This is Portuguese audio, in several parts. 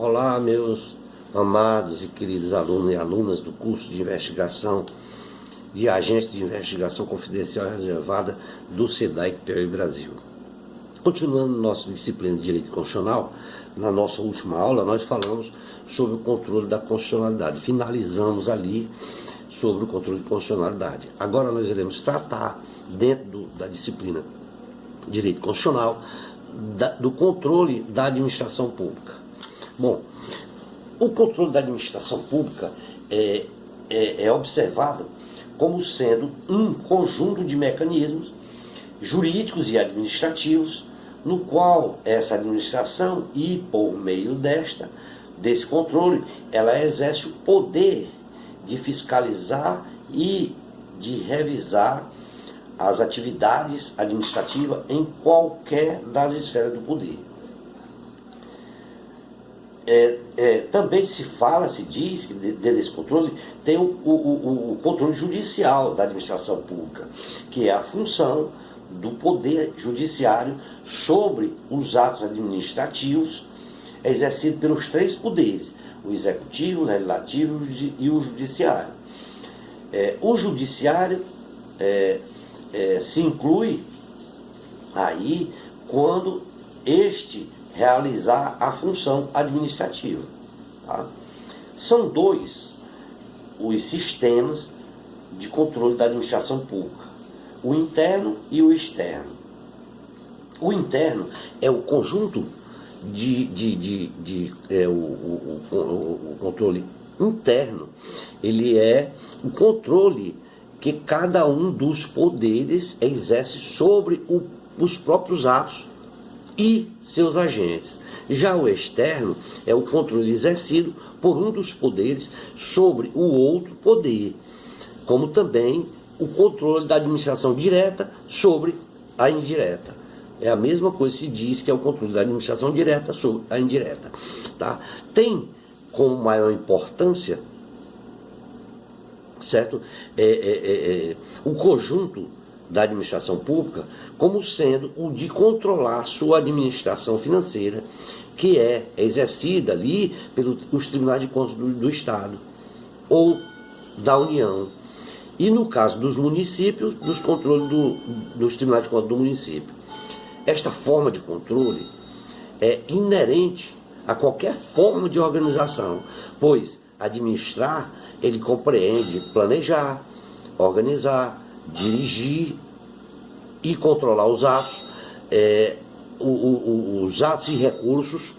Olá, meus amados e queridos alunos e alunas do curso de investigação de Agência de Investigação Confidencial e Reservada do SEDAIC Piauí Brasil. Continuando nossa disciplina de Direito Constitucional, na nossa última aula nós falamos sobre o controle da constitucionalidade. Finalizamos ali sobre o controle de constitucionalidade. Agora nós iremos tratar, dentro da disciplina de Direito Constitucional, do controle da administração pública. Bom, o controle da administração pública é observado como sendo um conjunto de mecanismos jurídicos e administrativos no qual essa administração, e por meio desse controle, ela exerce o poder de fiscalizar e de revisar as atividades administrativas em qualquer das esferas do poder. Também se diz que desse controle tem o controle judicial da administração pública, que é a função do poder judiciário sobre os atos administrativos exercidos pelos três poderes: o executivo, o legislativo e o judiciário. O judiciário se inclui aí quando este realizar a função administrativa. Tá? São dois os sistemas de controle da administração pública: o interno e o externo. O interno é o conjunto o controle interno. Ele é o controle que cada um dos poderes exerce sobre os próprios atos e seus agentes. Já o externo é o controle exercido por um dos poderes sobre o outro poder, como também o controle da administração direta sobre a indireta. É a mesma coisa que se diz que é o controle da administração direta sobre a indireta. Tá? Tem como maior importância, certo? O conjunto da administração pública como sendo o de controlar sua administração financeira, que é exercida ali pelos tribunais de contas do Estado ou da União. E no caso dos municípios, dos controles dos tribunais de contas do município. Esta forma de controle é inerente a qualquer forma de organização, pois administrar, ele compreende planejar, organizar, dirigir e controlar os atos, os atos e recursos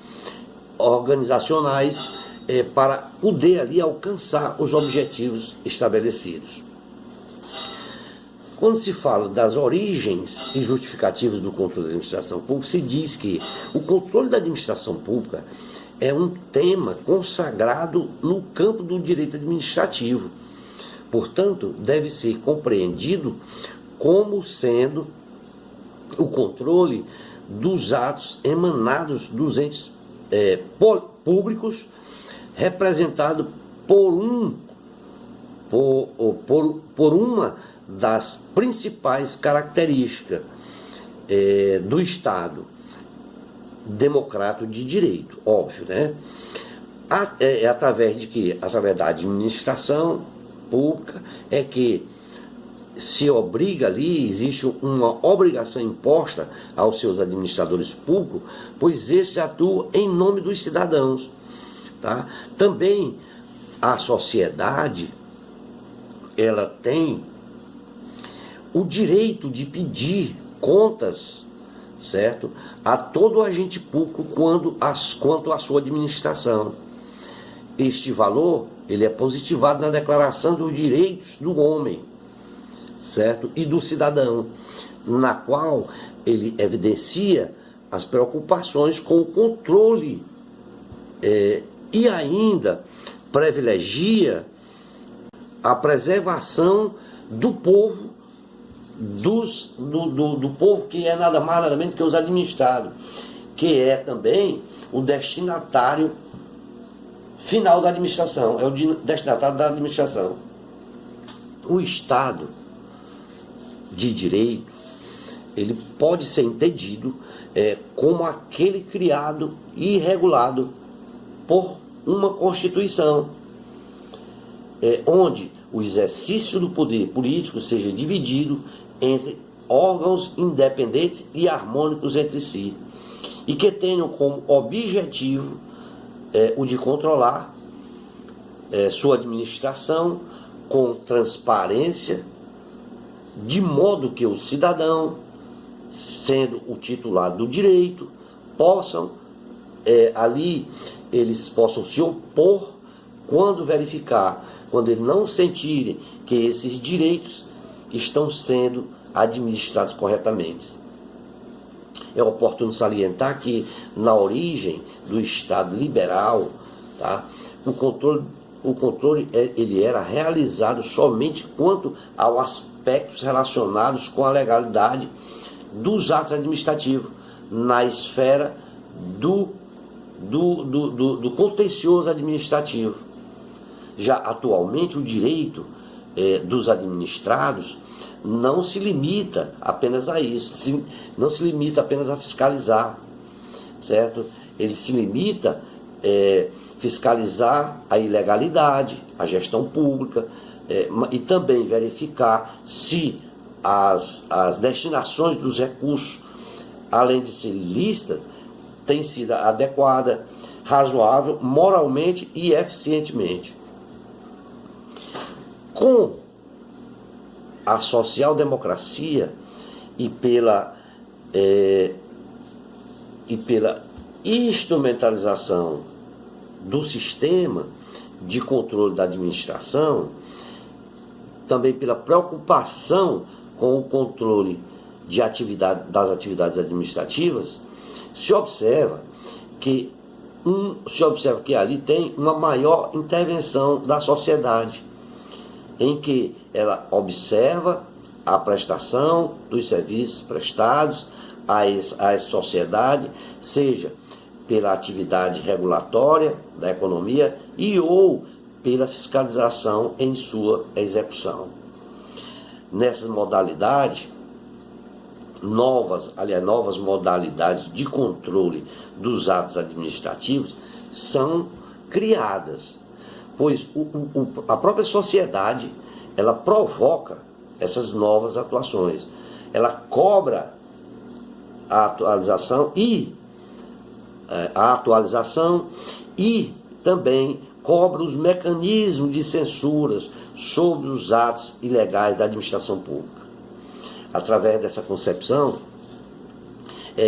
organizacionais para poder ali alcançar os objetivos estabelecidos. Quando se fala das origens e justificativas do controle da administração pública, se diz que o controle da administração pública é um tema consagrado no campo do direito administrativo. Portanto, deve ser compreendido como sendo o controle dos atos emanados dos entes públicos, representado por uma das principais características do Estado democrático de direito, óbvio, né? Através de quê? Através da administração pública é que se obriga ali, existe uma obrigação imposta aos seus administradores públicos, pois esses atuam em nome dos cidadãos. Tá? Também a sociedade, ela tem o direito de pedir contas, certo, a todo agente público quanto à sua administração. Este valor, ele é positivado na Declaração dos Direitos do Homem, certo, e do cidadão, na qual ele evidencia as preocupações com o controle e ainda privilegia a preservação do povo, do povo que é nada mais nada menos que os administrados, que é também o destinatário final da administração, é o destinatário da administração. O Estado de direito, ele pode ser entendido como aquele criado e regulado por uma Constituição, onde o exercício do poder político seja dividido entre órgãos independentes e harmônicos entre si, e que tenham como objetivo o de controlar sua administração com transparência, de modo que o cidadão, sendo o titular do direito, possam eles possam se opor quando eles não sentirem que esses direitos estão sendo administrados corretamente. É oportuno salientar que, na origem do Estado liberal, tá, o controle ele era realizado somente quanto aos aspectos relacionados com a legalidade dos atos administrativos, na esfera do contencioso administrativo. Já atualmente o direito dos administrados não se limita apenas a isso, não se limita apenas a fiscalizar, certo? Ele se limita a fiscalizar a ilegalidade, a gestão pública, e também verificar se as destinações dos recursos, além de ser lícitas, têm sido adequada, razoável, moralmente e eficientemente. Com a social-democracia e pela instrumentalização do sistema de controle da administração, também pela preocupação com o controle das atividades administrativas, se observa que ali tem uma maior intervenção da sociedade, em que ela observa a prestação dos serviços prestados à sociedade, seja pela atividade regulatória da economia ou pela fiscalização em sua execução. Nessas modalidades, novas modalidades de controle dos atos administrativos são criadas, pois a própria sociedade ela provoca essas novas atuações, ela cobra a atualização e também cobra os mecanismos de censuras sobre os atos ilegais da administração pública. Através dessa concepção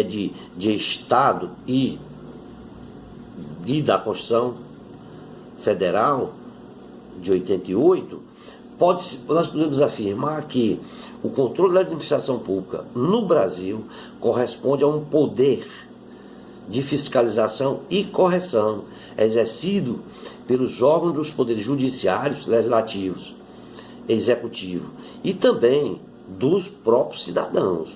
de Estado e da Constituição Federal de 88, nós podemos afirmar que o controle da administração pública no Brasil corresponde a um poder de fiscalização e correção exercido pelos órgãos dos poderes judiciários, legislativos, executivo e também dos próprios cidadãos,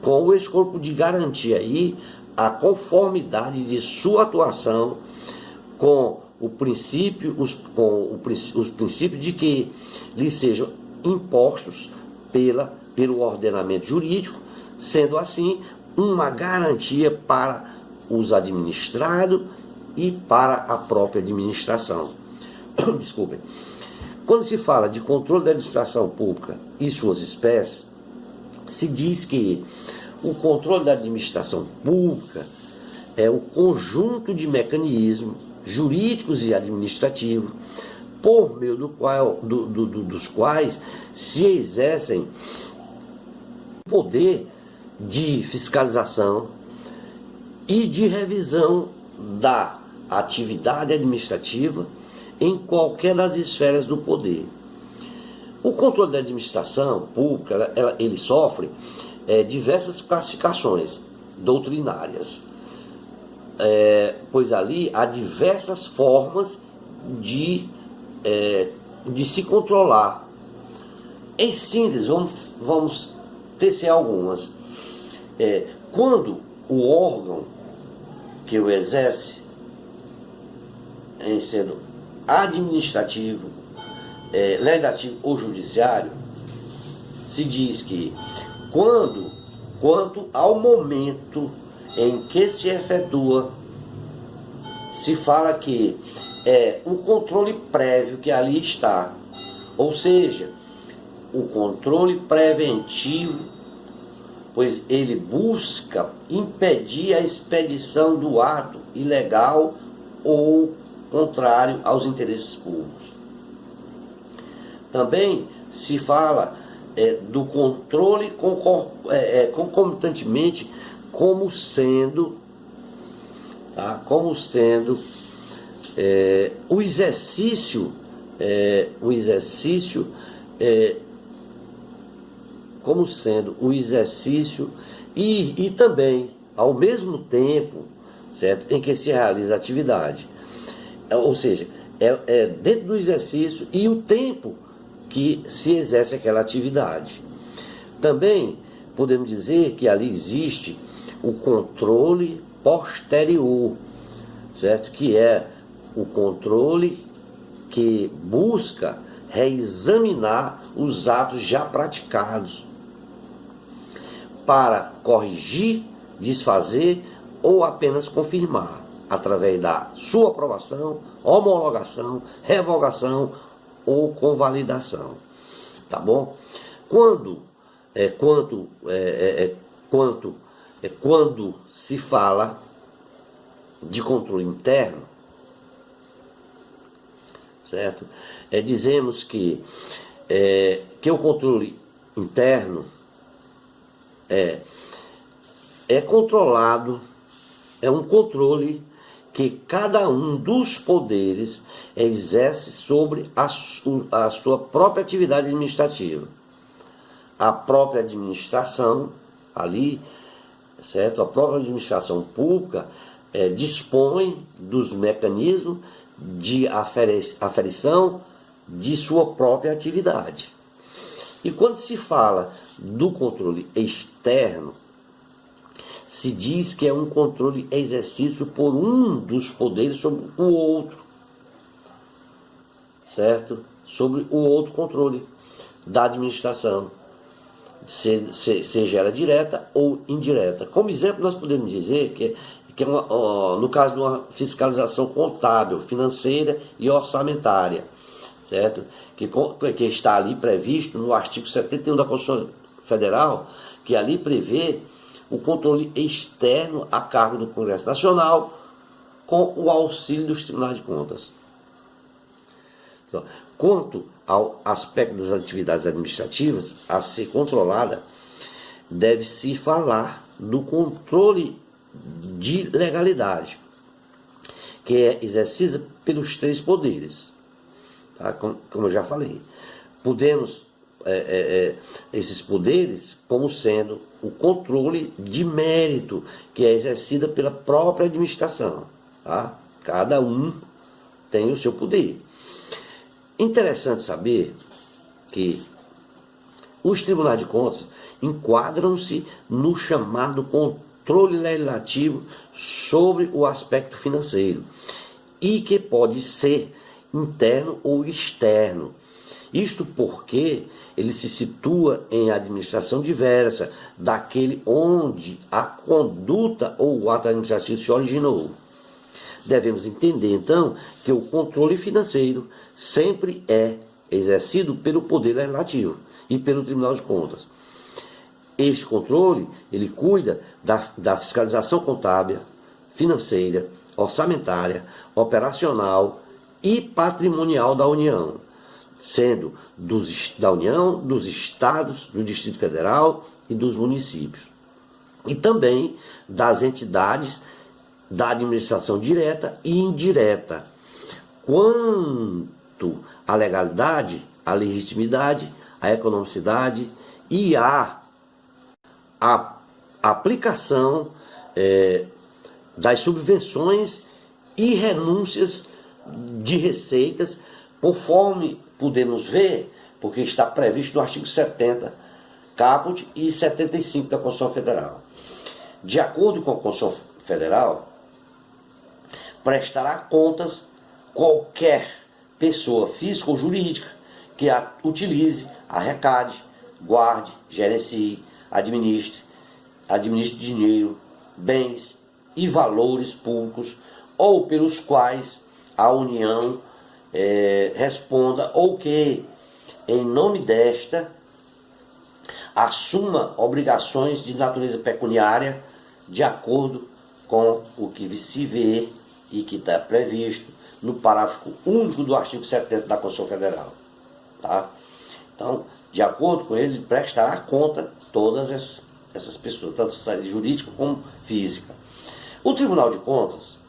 com o escopo de garantir aí a conformidade de sua atuação com os princípios de que lhe sejam impostos pelo ordenamento jurídico, sendo assim uma garantia para os administrados e para a própria administração. Desculpem. Quando se fala de controle da administração pública e suas espécies, se diz que o controle da administração pública é o conjunto de mecanismos jurídicos e administrativos por meio dos quais se exercem o poder de fiscalização e de revisão da atividade administrativa em qualquer das esferas do poder. O controle da administração pública, ele sofre diversas classificações doutrinárias, pois ali há diversas formas de se controlar. Em síntese, vamos tecer algumas. Quando o órgão que o exerce, em sendo administrativo, legislativo ou judiciário, se diz que quanto ao momento em que se efetua se fala que é o controle prévio que ali está, ou seja, o controle preventivo, pois ele busca impedir a expedição do ato ilegal ou contrário aos interesses públicos. Também se fala do controle concomitantemente como sendo, tá, o exercício e também ao mesmo tempo, certo, em que se realiza a atividade, ou seja, dentro do exercício e o tempo que se exerce aquela atividade. Também podemos dizer que ali existe o controle posterior, certo? Que é o controle que busca reexaminar os atos já praticados para corrigir, desfazer ou apenas confirmar, através da sua aprovação, homologação, revogação ou convalidação. Tá bom? Quando se fala de controle interno, certo? Dizemos que o controle interno é controlado, é um controle que cada um dos poderes exerce sobre a sua própria atividade administrativa. A própria administração ali, certo? A própria administração pública dispõe dos mecanismos de aferição de sua própria atividade. E quando se fala do controle externo, se diz que é um controle exercido por um dos poderes sobre o outro, certo? Sobre o outro controle da administração, seja ela direta ou indireta. Como exemplo, nós podemos dizer que no caso de uma fiscalização contábil, financeira e orçamentária, certo? Que está ali previsto no artigo 71 da Constituição Federal, que ali prevê o controle externo a cargo do Congresso Nacional com o auxílio dos tribunais de contas. Então, quanto ao aspecto das atividades administrativas a ser controlada, deve-se falar do controle de legalidade, que é exercida pelos três poderes, tá? Como eu já falei. Podemos esses poderes como sendo o controle de mérito, que é exercida pela própria administração, tá? Cada um tem o seu poder. Interessante saber que os tribunais de contas enquadram-se no chamado controle legislativo sobre o aspecto financeiro e que pode ser interno ou externo. Isto porque ele se situa em administração diversa daquele onde a conduta ou o ato administrativo se originou. Devemos entender, então, que o controle financeiro sempre é exercido pelo Poder Legislativo e pelo Tribunal de Contas. Este controle, ele cuida da fiscalização contábil, financeira, orçamentária, operacional e patrimonial da União, sendo da União, dos Estados, do Distrito Federal e dos municípios. E também das entidades da administração direta e indireta. Quanto à legalidade, à legitimidade, à economicidade e à aplicação das subvenções e renúncias de receitas, conforme podemos ver, porque está previsto no artigo 70, caput, e 75 da Constituição Federal. De acordo com a Constituição Federal, prestará contas qualquer pessoa física ou jurídica que utilize, arrecade, guarde, gerencie, administre dinheiro, bens e valores públicos ou pelos quais a União responda, ou que, em nome desta, assuma obrigações de natureza pecuniária de acordo com o que se vê e que está previsto no parágrafo único do artigo 70 da Constituição Federal. Tá? Então, de acordo com ele prestará conta todas essas pessoas, tanto jurídica como física. O Tribunal de Contas,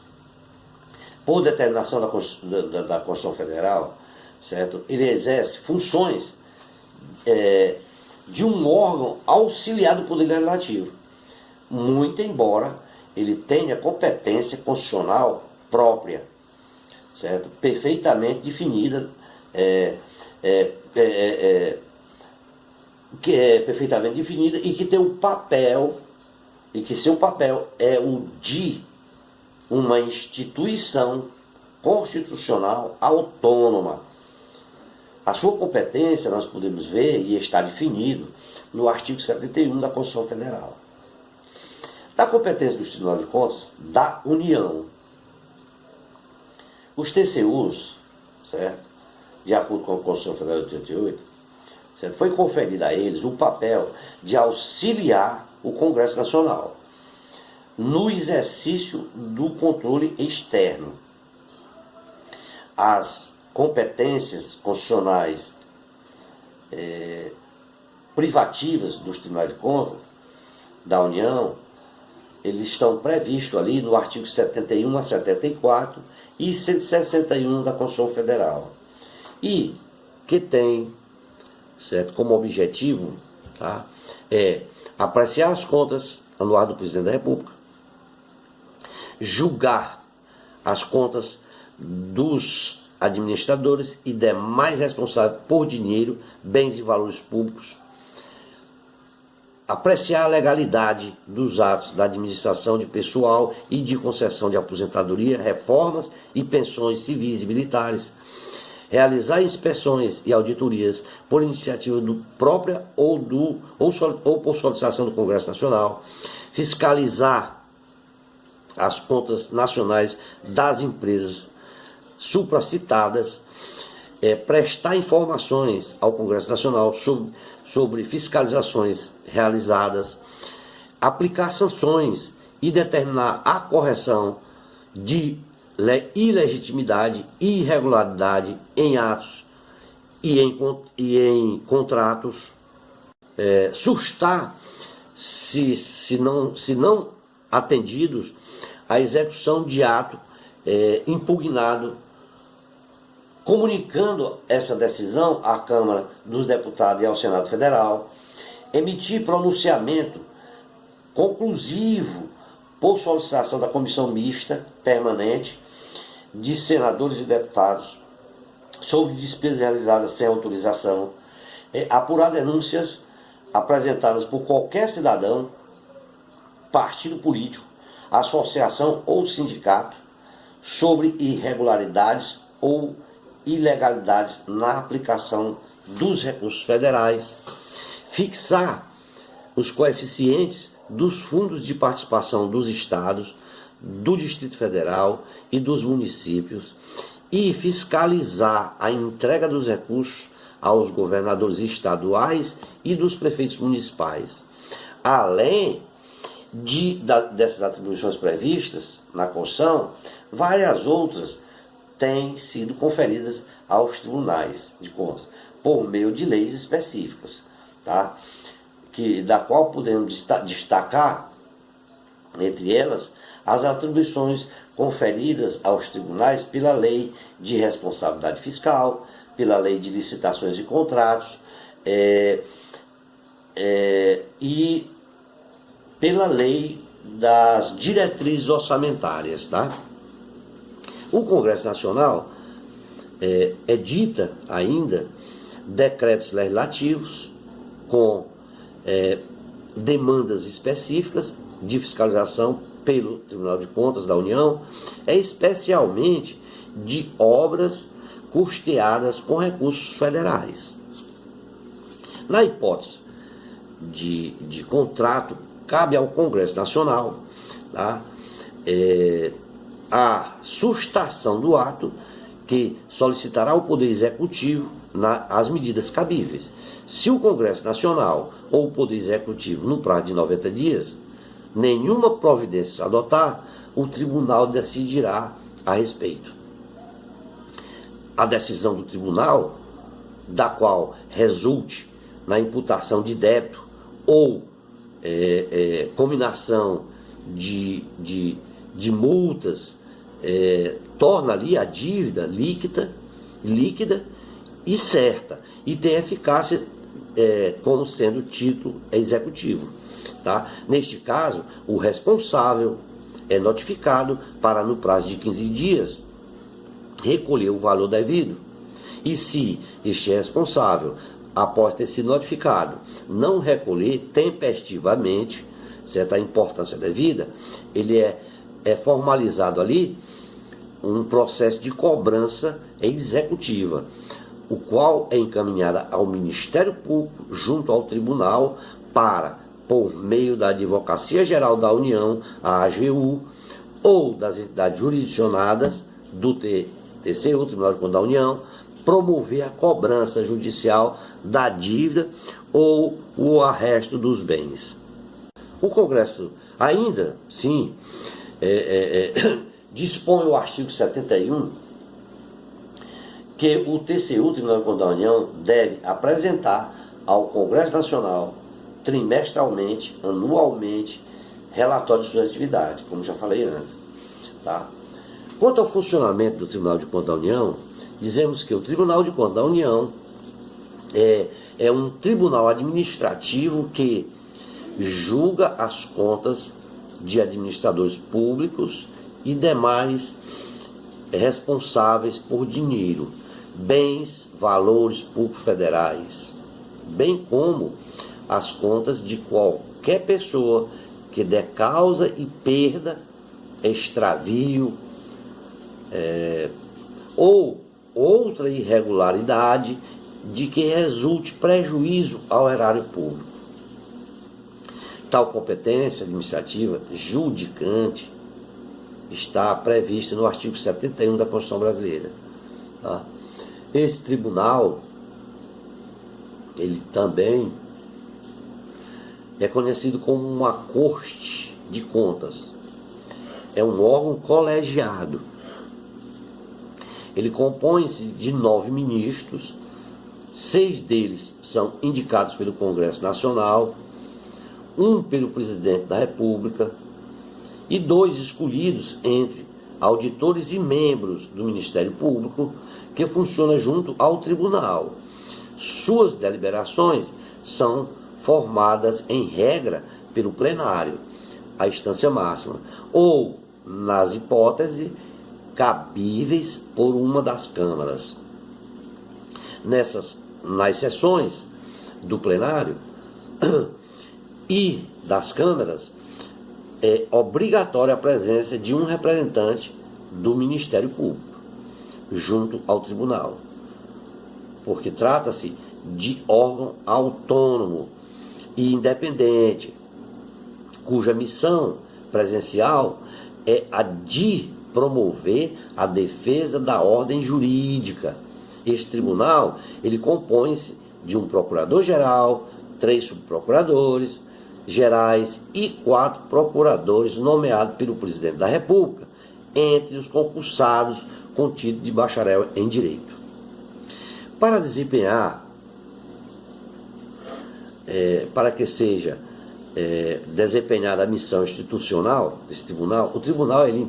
por determinação da Constituição Federal, certo? Ele exerce funções de um órgão auxiliar do Poder Legislativo, muito embora ele tenha competência constitucional própria, certo? Perfeitamente definida, que é perfeitamente definida e que tem um papel, e que seu papel é o de uma instituição constitucional autônoma. A sua competência nós podemos ver e está definido no artigo 71 da Constituição Federal. Da competência do Tribunal de Contas da União, os TCUs, certo? De acordo com a Constituição Federal de 88, certo? Foi conferido a eles o papel de auxiliar o Congresso Nacional no exercício do controle externo. As competências constitucionais privativas dos Tribunais de Contas da União, eles estão previstos ali no artigo 71 a 74 e 161 da Constituição Federal. E que tem, certo, como objetivo, tá, apreciar as contas anuais do Presidente da República, julgar as contas dos administradores e demais responsáveis por dinheiro, bens e valores públicos, apreciar a legalidade dos atos da administração de pessoal e de concessão de aposentadoria, reformas e pensões civis e militares, realizar inspeções e auditorias por iniciativa própria ou por solicitação do Congresso Nacional, fiscalizar as contas nacionais das empresas supracitadas, prestar informações ao Congresso Nacional sobre fiscalizações realizadas, aplicar sanções e determinar a correção de ilegitimidade e irregularidade em atos e em contratos, sustar, se não atendidos, a execução de ato impugnado, comunicando essa decisão à Câmara dos Deputados e ao Senado Federal, emitir pronunciamento conclusivo por solicitação da Comissão Mista Permanente de senadores e deputados sobre despesas realizadas sem autorização, apurar denúncias apresentadas por qualquer cidadão, partido político, associação ou sindicato sobre irregularidades ou ilegalidades na aplicação dos recursos federais, fixar os coeficientes dos fundos de participação dos estados, do Distrito Federal e dos municípios e fiscalizar a entrega dos recursos aos governadores estaduais e dos prefeitos municipais, além dessas atribuições previstas na Constituição. Várias outras têm sido conferidas aos tribunais de contas por meio de leis específicas, tá? Da qual podemos destacar, entre elas, as atribuições conferidas aos tribunais pela Lei de Responsabilidade Fiscal, pela Lei de Licitações e Contratos e pela Lei das Diretrizes Orçamentárias, tá? O Congresso Nacional edita ainda decretos legislativos com demandas específicas de fiscalização pelo Tribunal de Contas da União, especialmente de obras custeadas com recursos federais. Na hipótese de contrato, cabe ao Congresso Nacional, tá, a sustação do ato, que solicitará ao Poder Executivo as medidas cabíveis. Se o Congresso Nacional ou o Poder Executivo, no prazo de 90 dias, nenhuma providência adotar, o tribunal decidirá a respeito. A decisão do tribunal, da qual resulte na imputação de débito ou combinação de multas, torna ali a dívida líquida e certa, e tem eficácia como sendo título executivo. Tá? Neste caso, o responsável é notificado para, no prazo de 15 dias, recolher o valor devido. E se este responsável, após ter sido notificado, não recolher tempestivamente, certa importância devida, ele é formalizado ali um processo de cobrança executiva, o qual é encaminhada ao Ministério Público junto ao Tribunal para, por meio da Advocacia Geral da União, a AGU, ou das entidades jurisdicionadas do TCU, Tribunal de Contas da União, promover a cobrança judicial da dívida ou o arresto dos bens. O Congresso ainda, sim, dispõe o artigo 71 que o TCU, Tribunal de Contas da União, deve apresentar ao Congresso Nacional trimestralmente, anualmente, relatório de suas atividades, como já falei antes. Tá? Quanto ao funcionamento do Tribunal de Contas da União, dizemos que o Tribunal de Contas da União é um tribunal administrativo que julga as contas de administradores públicos e demais responsáveis por dinheiro, bens, valores públicos federais, bem como as contas de qualquer pessoa que der causa e perda, extravio ou outra irregularidade de que resulte prejuízo ao erário público. Tal competência administrativa judicante está prevista no artigo 71 da Constituição Brasileira. Tá? Esse tribunal, ele também é conhecido como uma corte de contas. É um órgão colegiado. Ele compõe-se de 9 ministros, 6 deles são indicados pelo Congresso Nacional, 1 pelo Presidente da República e 2 escolhidos entre auditores e membros do Ministério Público, que funciona junto ao Tribunal. Suas deliberações são formadas em regra pelo plenário, a instância máxima, ou, nas hipóteses cabíveis, por uma das câmaras. Nas sessões do plenário e das câmaras, é obrigatória a presença de um representante do Ministério Público junto ao tribunal, porque trata-se de órgão autônomo e independente, cuja missão presencial é a de promover a defesa da ordem jurídica. Este tribunal, ele compõe-se de um procurador-geral, 3 subprocuradores gerais e 4 procuradores nomeados pelo Presidente da República, entre os concursados com título de bacharel em Direito. Para desempenhar, para que seja desempenhada a missão institucional desse tribunal, o tribunal ele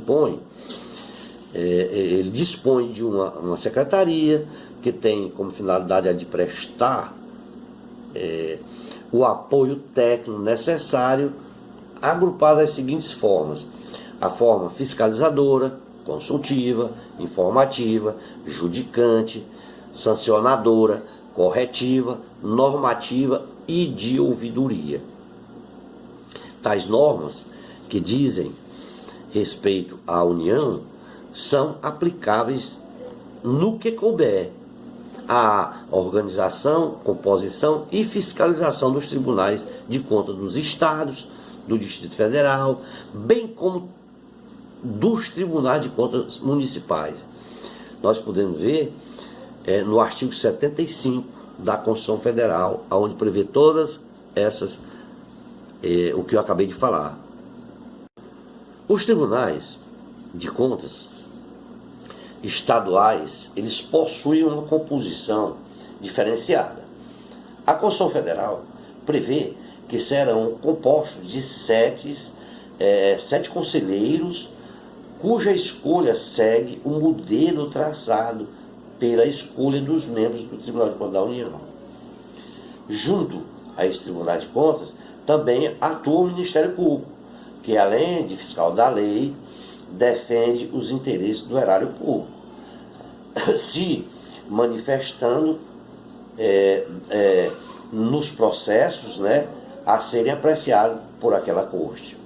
dispõe de uma secretaria que tem como finalidade a de prestar o apoio técnico necessário, agrupado das seguintes formas: a forma fiscalizadora, consultiva, informativa, judicante, sancionadora, corretiva, normativa e de ouvidoria. Tais normas, que dizem respeito à União, são aplicáveis no que couber à organização, composição e fiscalização dos tribunais de contas dos estados, do Distrito Federal, bem como dos tribunais de contas municipais. Nós podemos ver no artigo 75 da Constituição Federal, onde prevê todas essas, o que eu acabei de falar. Os tribunais de contas estaduais, eles possuem uma composição diferenciada. A Constituição Federal prevê que serão compostos de sete conselheiros, cuja escolha segue o modelo traçado pela escolha dos membros do Tribunal de Contas da União. Junto a esse Tribunal de Contas, também atua o Ministério Público, que além de fiscal da lei, defende os interesses do erário público, se manifestando nos processos, a serem apreciados por aquela corte.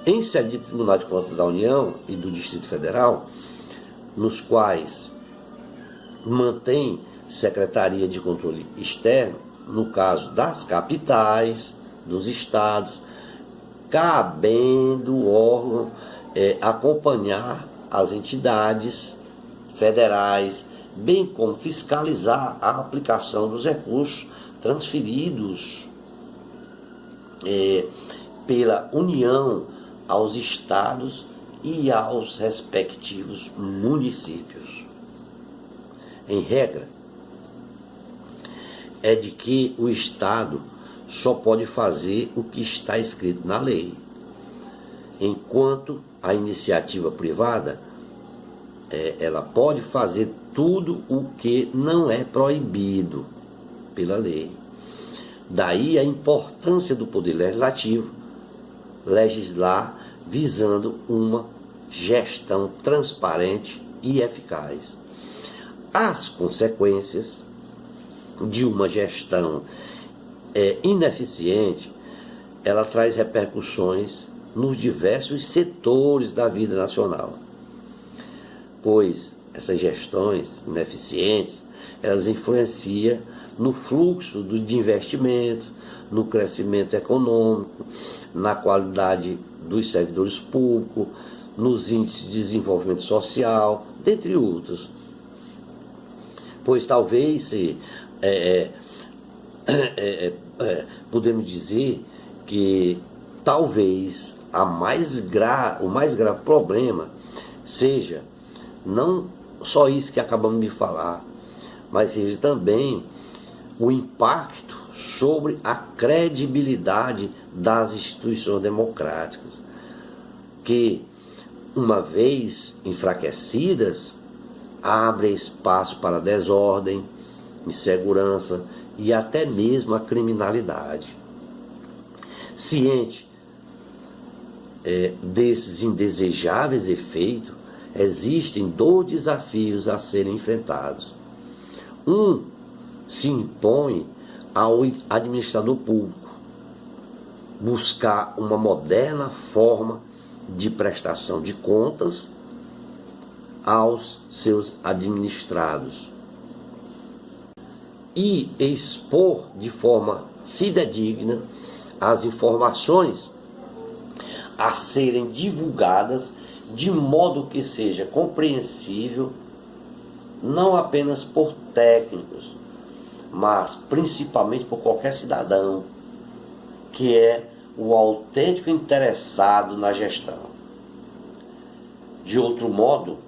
Em sede de Tribunal de Contas da União e do Distrito Federal, nos quais mantém Secretaria de Controle Externo, no caso das capitais, dos estados, cabendo o órgão acompanhar as entidades federais, bem como fiscalizar a aplicação dos recursos transferidos pela União aos estados e aos respectivos municípios. Em regra, é de que o Estado só pode fazer o que está escrito na lei, enquanto a iniciativa privada ela pode fazer tudo o que não é proibido pela lei. Daí a importância do Poder Legislativo legislar visando uma gestão transparente e eficaz. As consequências de uma gestão ineficiente, ela traz repercussões nos diversos setores da vida nacional, pois essas gestões ineficientes, elas influenciam no fluxo de investimento, no crescimento econômico, na qualidade dos servidores públicos, nos índices de desenvolvimento social, dentre outros. Pois talvez podemos dizer que talvez o mais grave problema seja não só isso que acabamos de falar, mas seja também o impacto sobre a credibilidade das instituições democráticas, que, uma vez enfraquecidas, abre espaço para desordem, insegurança e até mesmo a criminalidade. Ciente desses indesejáveis efeitos, existem dois desafios a serem enfrentados. Um se impõe ao administrador público buscar uma moderna forma de prestação de contas aos seus administrados e expor de forma fidedigna as informações a serem divulgadas de modo que seja compreensível não apenas por técnicos, mas principalmente por qualquer cidadão que é o autêntico interessado na gestão. De outro modo,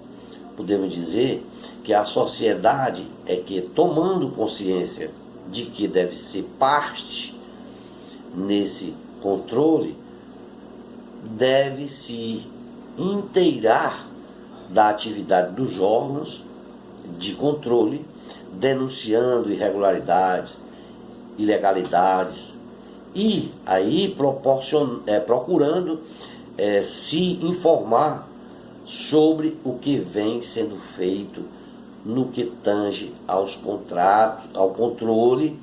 podemos dizer que a sociedade é que, tomando consciência de que deve ser parte nesse controle, deve se inteirar da atividade dos órgãos de controle, denunciando irregularidades, ilegalidades e aí procurando se informar sobre o que vem sendo feito no que tange aos contratos, ao controle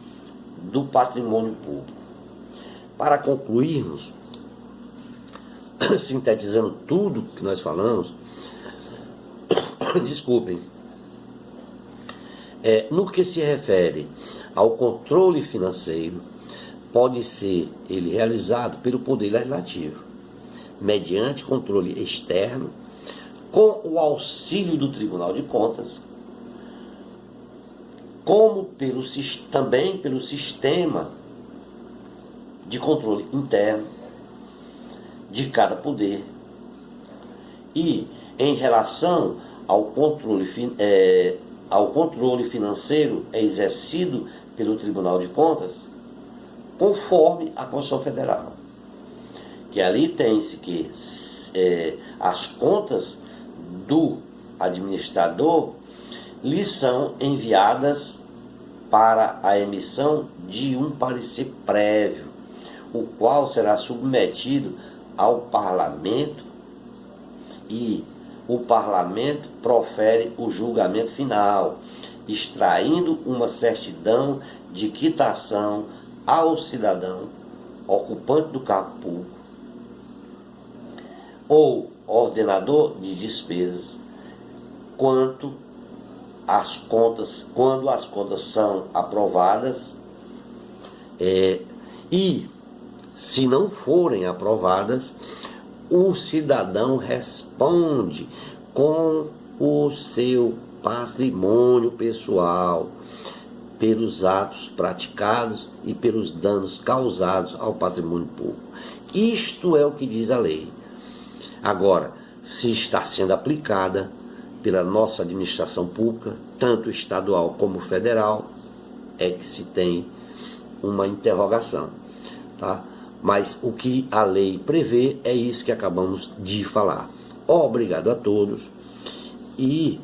do patrimônio público. Para concluirmos, sintetizando tudo que nós falamos, desculpem, no que se refere ao controle financeiro, pode ser ele realizado pelo Poder Legislativo, mediante controle externo, com o auxílio do Tribunal de Contas, como também pelo sistema de controle interno de cada poder. E em relação ao controle financeiro exercido pelo Tribunal de Contas, conforme a Constituição Federal, que ali tem-se que as contas do administrador lhe são enviadas para a emissão de um parecer prévio, o qual será submetido ao Parlamento, e o Parlamento profere o julgamento final, extraindo uma certidão de quitação ao cidadão ocupante do cargo público ou ordenador de despesas, quando as contas são aprovadas, e se não forem aprovadas, o cidadão responde com o seu patrimônio pessoal pelos atos praticados e pelos danos causados ao patrimônio público. Isto é o que diz a lei. Agora, se está sendo aplicada pela nossa administração pública, tanto estadual como federal, é que se tem uma interrogação, tá? Mas o que a lei prevê é isso que acabamos de falar. Obrigado a todos. E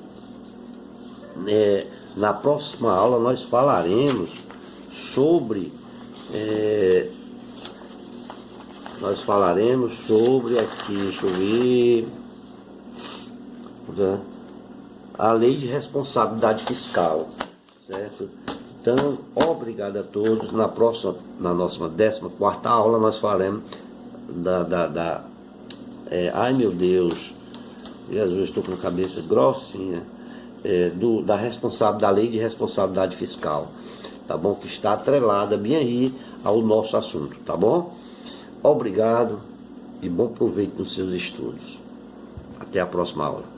na próxima aula nós falaremos sobre aqui, deixa eu ver, a lei de responsabilidade fiscal, certo? Então, obrigado a todos. Na nossa 14ª aula nós falaremos ai meu Deus, Jesus, estou com a cabeça grossinha, da lei de responsabilidade fiscal, tá bom? Que está atrelada bem aí ao nosso assunto, tá bom? Obrigado e bom proveito nos seus estudos. Até a próxima aula.